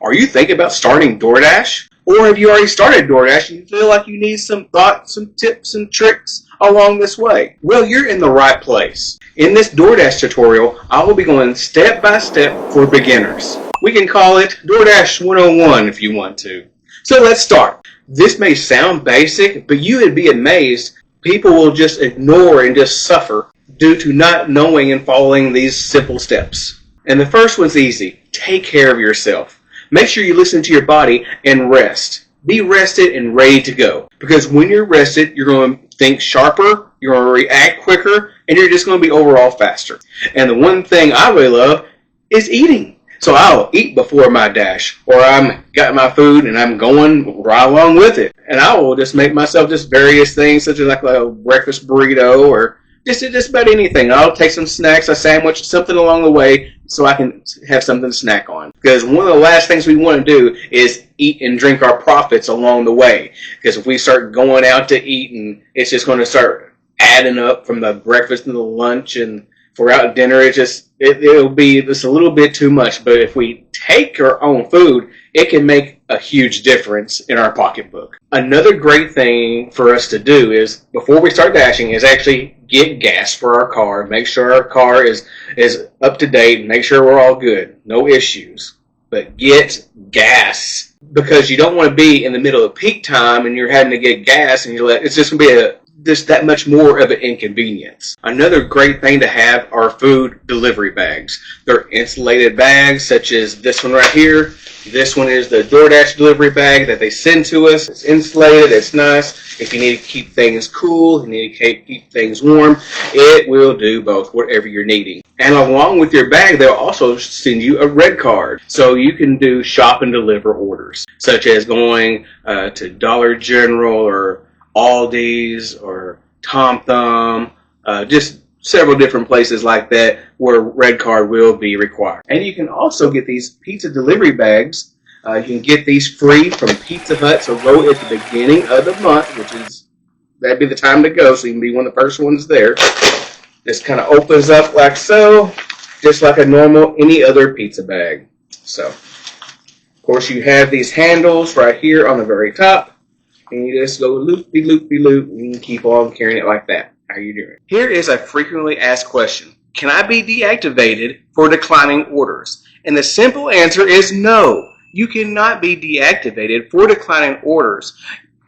Are you thinking about starting DoorDash? Or have you already started DoorDash and you feel like you need some thoughts, some tips and tricks along this way? Well, you're in the right place. In this DoorDash tutorial, I will be going step by step for beginners. We can call it DoorDash 101 if you want to. So let's start. This may sound basic, but you would be amazed. People will just ignore and just suffer due to not knowing and following these simple steps. And the first one's easy. Take care of yourself. Make sure you listen to your body and rest. Be rested and ready to go. Because when you're rested, you're going to think sharper, you're going to react quicker, and you're just going to be overall faster. And the one thing I really love is eating. So I'll eat before my dash, or I'm got my food and I'm going right along with it. And I will just make myself just various things, such as like a breakfast burrito or just about anything. I'll take some snacks, a sandwich, something along the way so I can have something to snack on. Because one of the last things we want to do is eat and drink our profits along the way. Because if we start going out to eat, and it's just going to start adding up from the breakfast and the lunch, and if we're out at dinner, it'll be just a little bit too much. But if we take our own food, it can make a huge difference in our pocketbook. Another great thing for us to do is, before we start dashing, is actually get gas for our car. Make sure our car is up to date. Make sure we're all good. No issues. But get gas. Because you don't want to be in the middle of peak time and you're having to get gas, and it's just going to be just that much more of an inconvenience. Another great thing to have are food delivery bags. They're insulated bags, such as this one right here. This one is the DoorDash delivery bag that they send to us. It's insulated, it's nice. If you need to keep things cool, you need to keep things warm, it will do both, whatever you're needing. And along with your bag, they'll also send you a red card. So you can do shop and deliver orders, such as going to Dollar General or Aldi's or Tom Thumb, just several different places like that where red card will be required. And you can also get these pizza delivery bags. You can get these free from Pizza Hut. So go at the beginning of the month, that'd be the time to go, so you can be one of the first ones there. This kind of opens up like so, just like a normal any other pizza bag. So, of course, you have these handles right here on the very top. And you just go loop-de-loop-de-loop, and you can keep on carrying it like that. How are you doing? Here is a frequently asked question. Can I be deactivated for declining orders? And the simple answer is no. You cannot be deactivated for declining orders.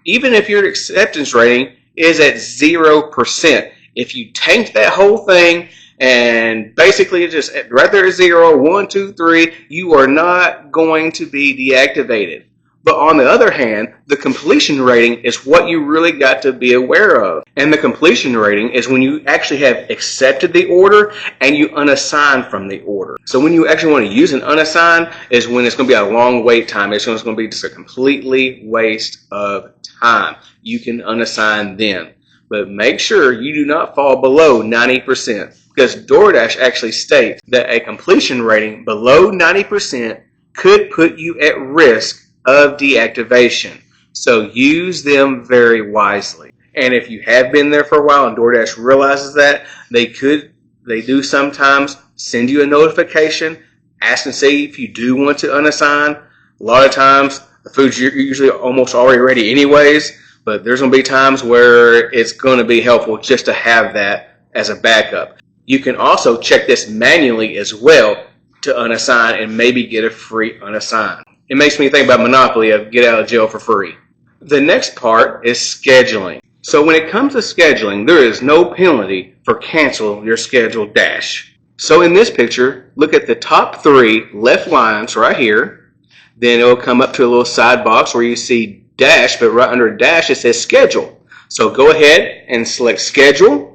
Even if your acceptance rating is at 0%. If you tank that whole thing and basically just right there at 0, 1, 2, 3, you are not going to be deactivated. But on the other hand, the completion rating is what you really got to be aware of. And the completion rating is when you actually have accepted the order and you unassign from the order. So when you actually want to use an unassign is when it's going to be a long wait time. It's going to be just a completely waste of time. You can unassign then. But make sure you do not fall below 90%. Because DoorDash actually states that a completion rating below 90% could put you at risk of deactivation. So use them very wisely. And if you have been there for a while and DoorDash realizes that, they do sometimes send you a notification, ask and see if you do want to unassign. A lot of times the food's usually almost already ready anyways, but there's going to be times where it's going to be helpful just to have that as a backup. You can also check this manually as well to unassign and maybe get a free unassign. It makes me think about Monopoly of get out of jail for free. The next part is scheduling. So when it comes to scheduling, there is no penalty for cancel your scheduled dash. So in this picture, look at the top 3 left lines right here. Then it will come up to a little side box where you see dash, but right under dash it says schedule. So go ahead and select schedule.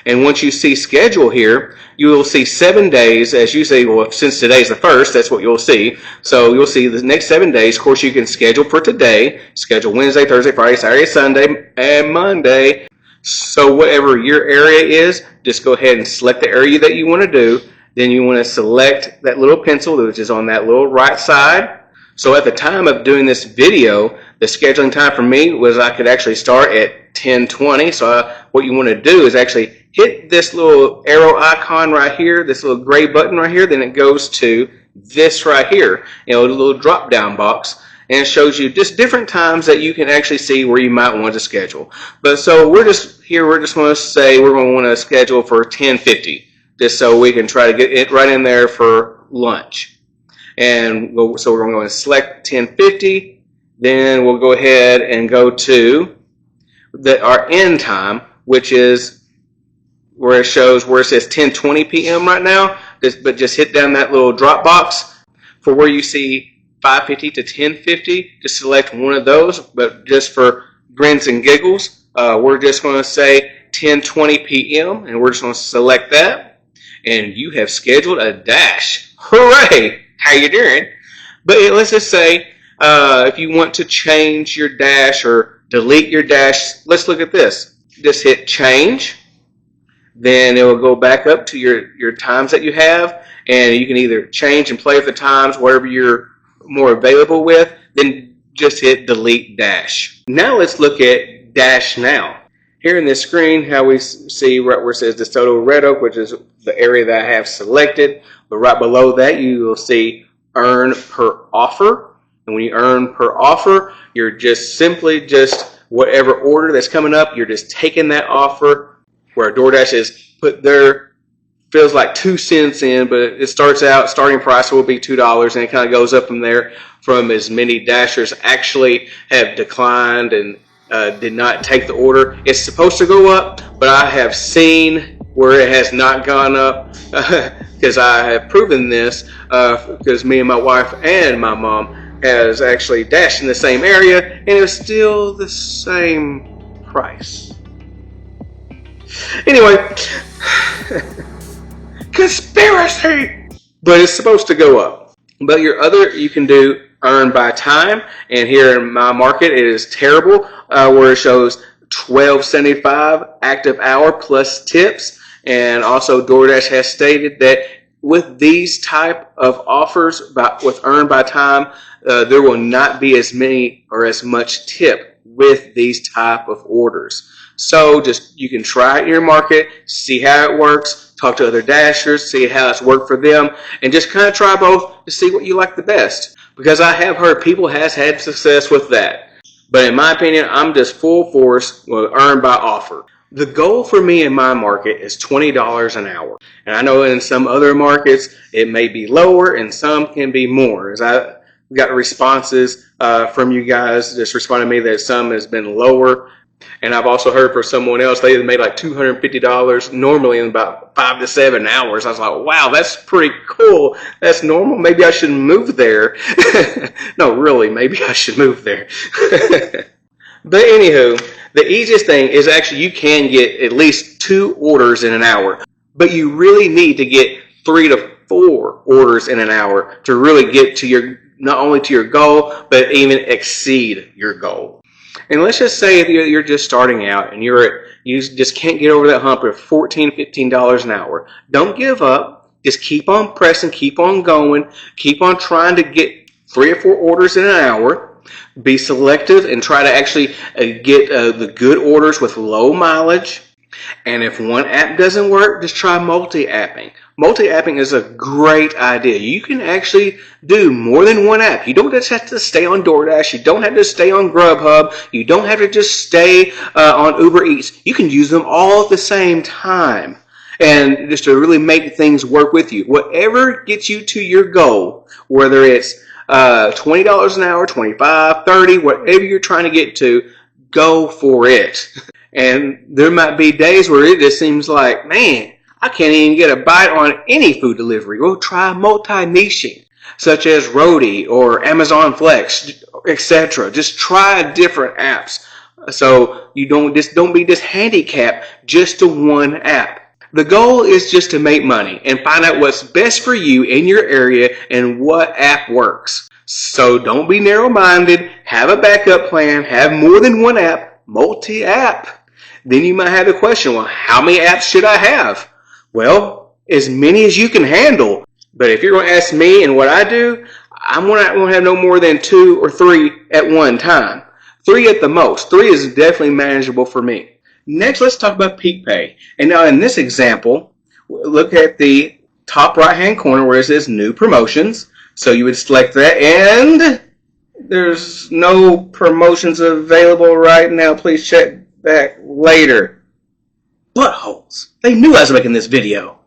And once you see schedule here, you will see 7 days. As you say, well, since today's the 1st, that's what you'll see. So you'll see the next 7 days. Of course, you can schedule for today, schedule Wednesday, Thursday, Friday, Saturday, Sunday, and Monday. So whatever your area is, just go ahead and select the area that you want to do. Then you want to select that little pencil, which is on that little right side. So at the time of doing this video, the scheduling time for me was I could actually start at 10:20. So what you want to do is actually hit this little arrow icon right here, this little gray button right here, then it goes to this right here, a little drop down box, and it shows you just different times that you can actually see where you might want to schedule. But so we're just going to say we're going to want to schedule for 10:50, just so we can try to get it right in there for lunch. And so we're going to select 10:50. Then we'll go ahead and go to our end time, which is where it says 10:20 p.m. right now. But just hit down that little drop box for where you see 5:50 to 10:50. Just select one of those. But just for grins and giggles, we're just going to say 10:20 p.m. and we're just going to select that. And you have scheduled a dash. Hooray! How you doing? But let's just say if you want to change your dash or delete your dash, let's look at this. Just hit change. Then it will go back up to your times that you have, and you can either change and play with the times, whatever you're more available with. Then just hit delete dash. Now let's look at dash now. Here in this screen, how we see right where it says DeSoto Red Oak, which is the area that I have selected. But right below that, you will see earn per offer. And when you earn per offer, you're just simply whatever order that's coming up, you're just taking that offer where DoorDash has put their, feels like 2 cents in, but it starts out, starting price will be $2, and it kind of goes up from there from as many dashers actually have declined and did not take the order. It's supposed to go up, but I have seen where it has not gone up because I have proven this because me and my wife and my mom has actually dashed in the same area, and it was still the same price. Anyway, conspiracy! But it's supposed to go up. But you can do earn by time, and here in my market it is terrible, where it shows $12.75 active hour plus tips. And also DoorDash has stated that with these type of offers with earn by time, there will not be as many or as much tip with these type of orders. So you can try it in your market, see how it works, talk to other dashers, see how it's worked for them, and just kind of try both to see what you like the best. Because I have heard people has had success with that. But in my opinion, I'm just full force with earn by offer. The goal for me in my market is $20 an hour. And I know in some other markets it may be lower and some can be more. As I got responses from you guys just responding to me that some has been lower. And I've also heard from someone else, they made like $250 normally in about 5 to 7 hours. I was like, wow, that's pretty cool. That's normal. Maybe I should move there. No, really, maybe I should move there. But anywho, the easiest thing is actually you can get at least 2 orders in an hour. But you really need to get 3 to 4 orders in an hour to really get to not only to your goal, but even exceed your goal. And let's just say if you're just starting out and you just can't get over that hump of $14, $15 an hour. Don't give up. Just keep on pressing, keep on going, keep on trying to get 3 or 4 orders in an hour. Be selective and try to actually get the good orders with low mileage. And if one app doesn't work, just try multi-apping. Multi-apping is a great idea. You can actually do more than one app. You don't just have to stay on DoorDash. You don't have to stay on Grubhub. You don't have to just stay on Uber Eats. You can use them all at the same time. And just to really make things work with you. Whatever gets you to your goal, whether it's $20 an hour, $25, $30, whatever you're trying to get to, go for it. And there might be days where it just seems like, man, I can't even get a bite on any food delivery. Well, try multi-niching, such as Roadie or Amazon Flex, etc. Just try different apps. So you don't be just handicapped just to one app. The goal is just to make money and find out what's best for you in your area and what app works. So don't be narrow-minded. Have a backup plan. Have more than one app. Multi-app. Then you might have the question, well, how many apps should I have? Well, as many as you can handle. But if you're going to ask me and what I do, I'm going to have no more than 2 or 3 at one time. 3 at the most. 3 is definitely manageable for me. Next, let's talk about peak pay. And now in this example, look at the top right hand corner where it says new promotions. So you would select that, and there's no promotions available right now. Please check back later. Buttholes. They knew I was making this video.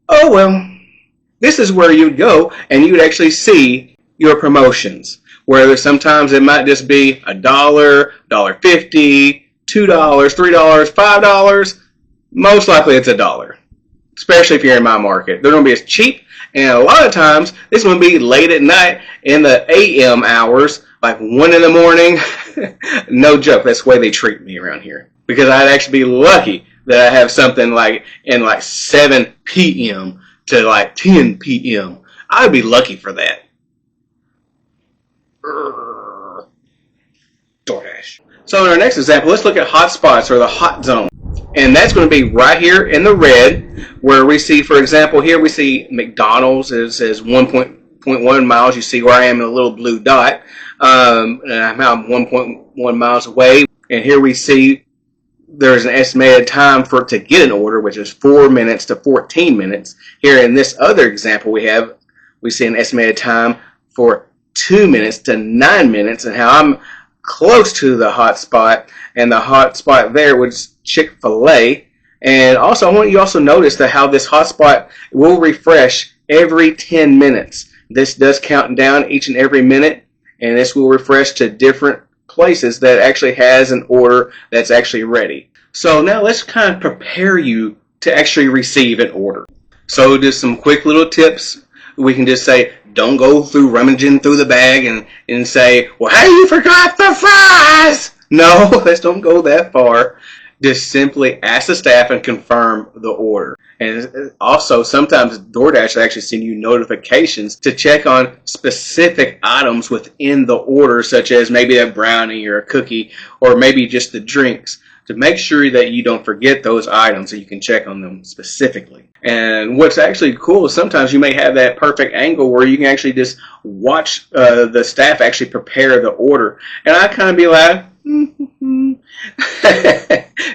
Oh well. This is where you'd go and you'd actually see your promotions. Where sometimes it might just be $1, $1.50, $2, $3, $5. Most likely it's $1. Especially if you're in my market. They're going to be as cheap, and a lot of times it's going to be late at night in the AM hours, like 1 in the morning. No joke, that's the way they treat me around here. Because I'd actually be lucky that I have something like in like 7 p.m. to like 10 p.m. I'd be lucky for that. DoorDash. So in our next example, let's look at hotspots or the hot zone. And that's going to be right here in the red, where we see, for example, here we see McDonald's. It says 1.1 miles. You see where I am in a little blue dot. And I'm 1.1 miles away. And here we see there's an estimated time for it to get an order, which is 4 minutes to 14 minutes. Here in this other example we see an estimated time for 2 minutes to 9 minutes, and how I'm close to the hot spot, and the hot spot there was Chick-fil-A. And also, I want you also notice that how this hot spot will refresh every 10 minutes. This does count down each and every minute, and this will refresh to different places that actually has an order that's actually ready. So now let's kind of prepare you to actually receive an order. So just some quick little tips. We can just say, don't go through rummaging through the bag and say, well, hey, you forgot the fries. No, let's don't go that far. Just simply ask the staff and confirm the order. And also, sometimes DoorDash will actually send you notifications to check on specific items within the order, such as maybe a brownie or a cookie, or maybe just the drinks, to make sure that you don't forget those items and you can check on them specifically. And what's actually cool is sometimes you may have that perfect angle where you can actually just watch the staff actually prepare the order. And I kind of be like,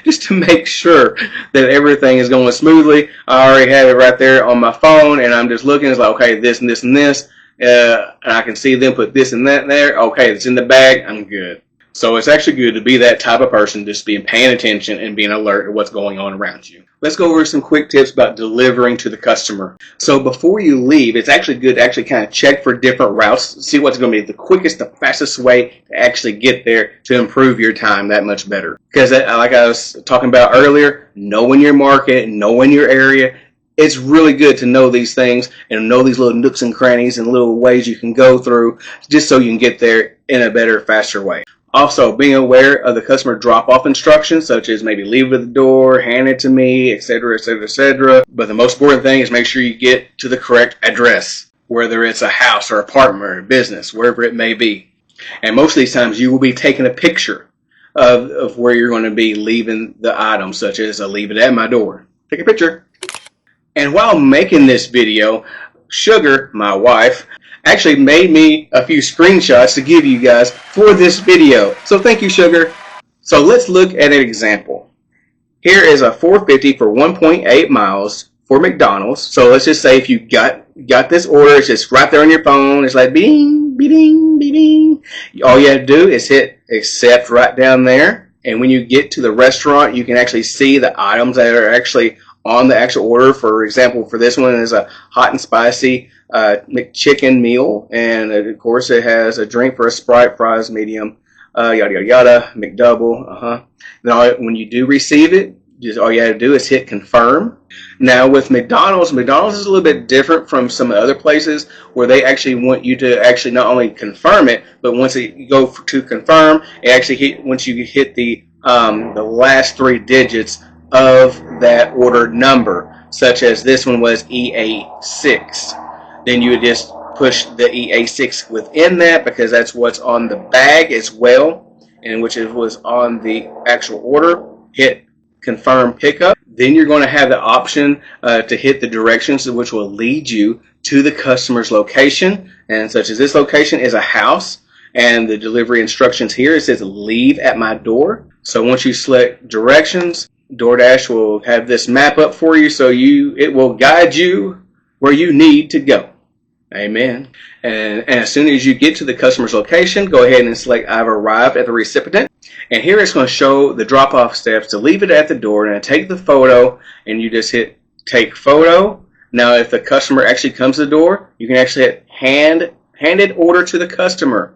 just to make sure that everything is going smoothly. I already have it right there on my phone, and I'm just looking. It's like, okay, this and this and this. And I can see them put this and that there. Okay, it's in the bag. I'm good. So it's actually good to be that type of person, just being paying attention and being alert to what's going on around you. Let's go over some quick tips about delivering to the customer. So before you leave, it's actually good to actually kind of check for different routes, see what's going to be the quickest, the fastest way to actually get there to improve your time that much better. Because like I was talking about earlier, knowing your market, knowing your area, it's really good to know these things and know these little nooks and crannies and little ways you can go through just so you can get there in a better, faster way. Also, being aware of the customer drop-off instructions, such as maybe leave it at the door, hand it to me, etc., etc., etc. But the most important thing is make sure you get to the correct address, whether it's a house or apartment or a business, wherever it may be. And most of these times, you will be taking a picture of where you're going to be leaving the item, such as leave it at my door. Take a picture. And while making this video, Sugar, my wife, actually made me a few screenshots to give you guys for this video. So thank you, Sugar. So let's look at an example. Here is a $4.50 for 1.8 miles for McDonald's. So let's just say if you got this order, it's just right there on your phone. It's like bing, bing, bing. All you have to do is hit accept right down there. And when you get to the restaurant, you can actually see the items that are actually on the actual order. For example, for this one is a hot and spicy McChicken meal, and of course it has a drink for a Sprite, fries medium, yada yada yada, McDouble. Now when you do receive it, just all you have to do is hit confirm. Now with McDonald's is a little bit different from some other places where they actually want you to actually not only confirm it, but once you go to confirm, it actually once you hit the last 3 digits of that order number, such as this one was EA6. Then you would just push the EA6 within that, because that's what's on the bag as well, and which was on the actual order. Hit confirm pickup. Then you're going to have the option to hit the directions, which will lead you to the customer's location. And such as this location is a house, and the delivery instructions here, it says leave at my door. So once you select directions, DoorDash will have this map up for you, so it will guide you where you need to go. Amen. And as soon as you get to the customer's location, go ahead and select I've arrived at the recipient. And here it's going to show the drop-off steps to leave it at the door, and take the photo, and you just hit take photo. Now if the customer actually comes to the door, you can actually hit handed order to the customer.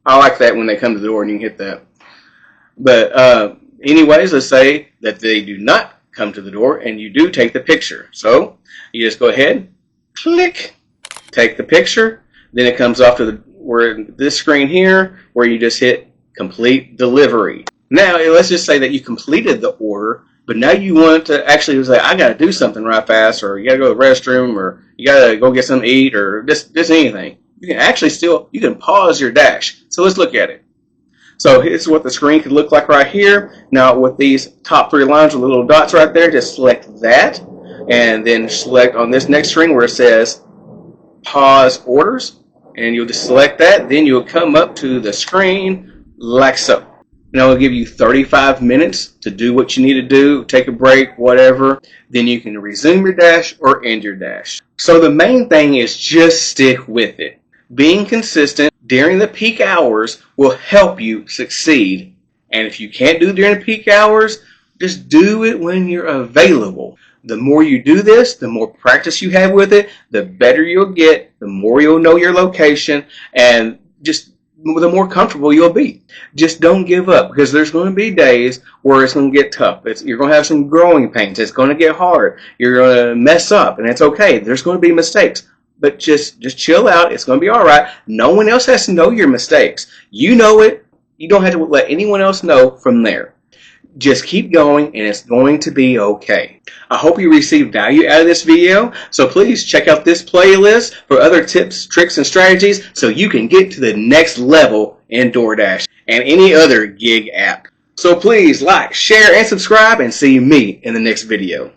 I like that when they come to the door and you can hit that. But anyways, let's say that they do not come to the door and you do take the picture. So you just go ahead, click, take the picture. Then it comes off to this screen here where you just hit complete delivery. Now let's just say that you completed the order, but now you want to actually say, I got to do something right fast, or you got to go to the restroom, or you got to go get something to eat, or just anything. You can actually you can pause your dash. So let's look at it. So here's what the screen could look like right here. Now with these top 3 lines with little dots right there, just select that, and then select on this next screen where it says pause orders, and you'll just select that. Then you'll come up to the screen like so. And it'll give you 35 minutes to do what you need to do, take a break, whatever. Then you can resume your dash or end your dash. So the main thing is just stick with it. Being consistent during the peak hours will help you succeed. And if you can't do it during the peak hours, just do it when you're available. The more you do this, the more practice you have with it, the better you'll get, the more you'll know your location, and just the more comfortable you'll be. Just don't give up, because there's going to be days where it's going to get tough. You're going to have some growing pains. It's going to get hard. You're going to mess up, and it's okay. There's going to be mistakes. But just chill out. It's going to be all right. No one else has to know your mistakes. You know it. You don't have to let anyone else know from there. Just keep going, and it's going to be okay. I hope you received value out of this video. So please check out this playlist for other tips, tricks, and strategies so you can get to the next level in DoorDash and any other gig app. So please like, share, and subscribe, and see me in the next video.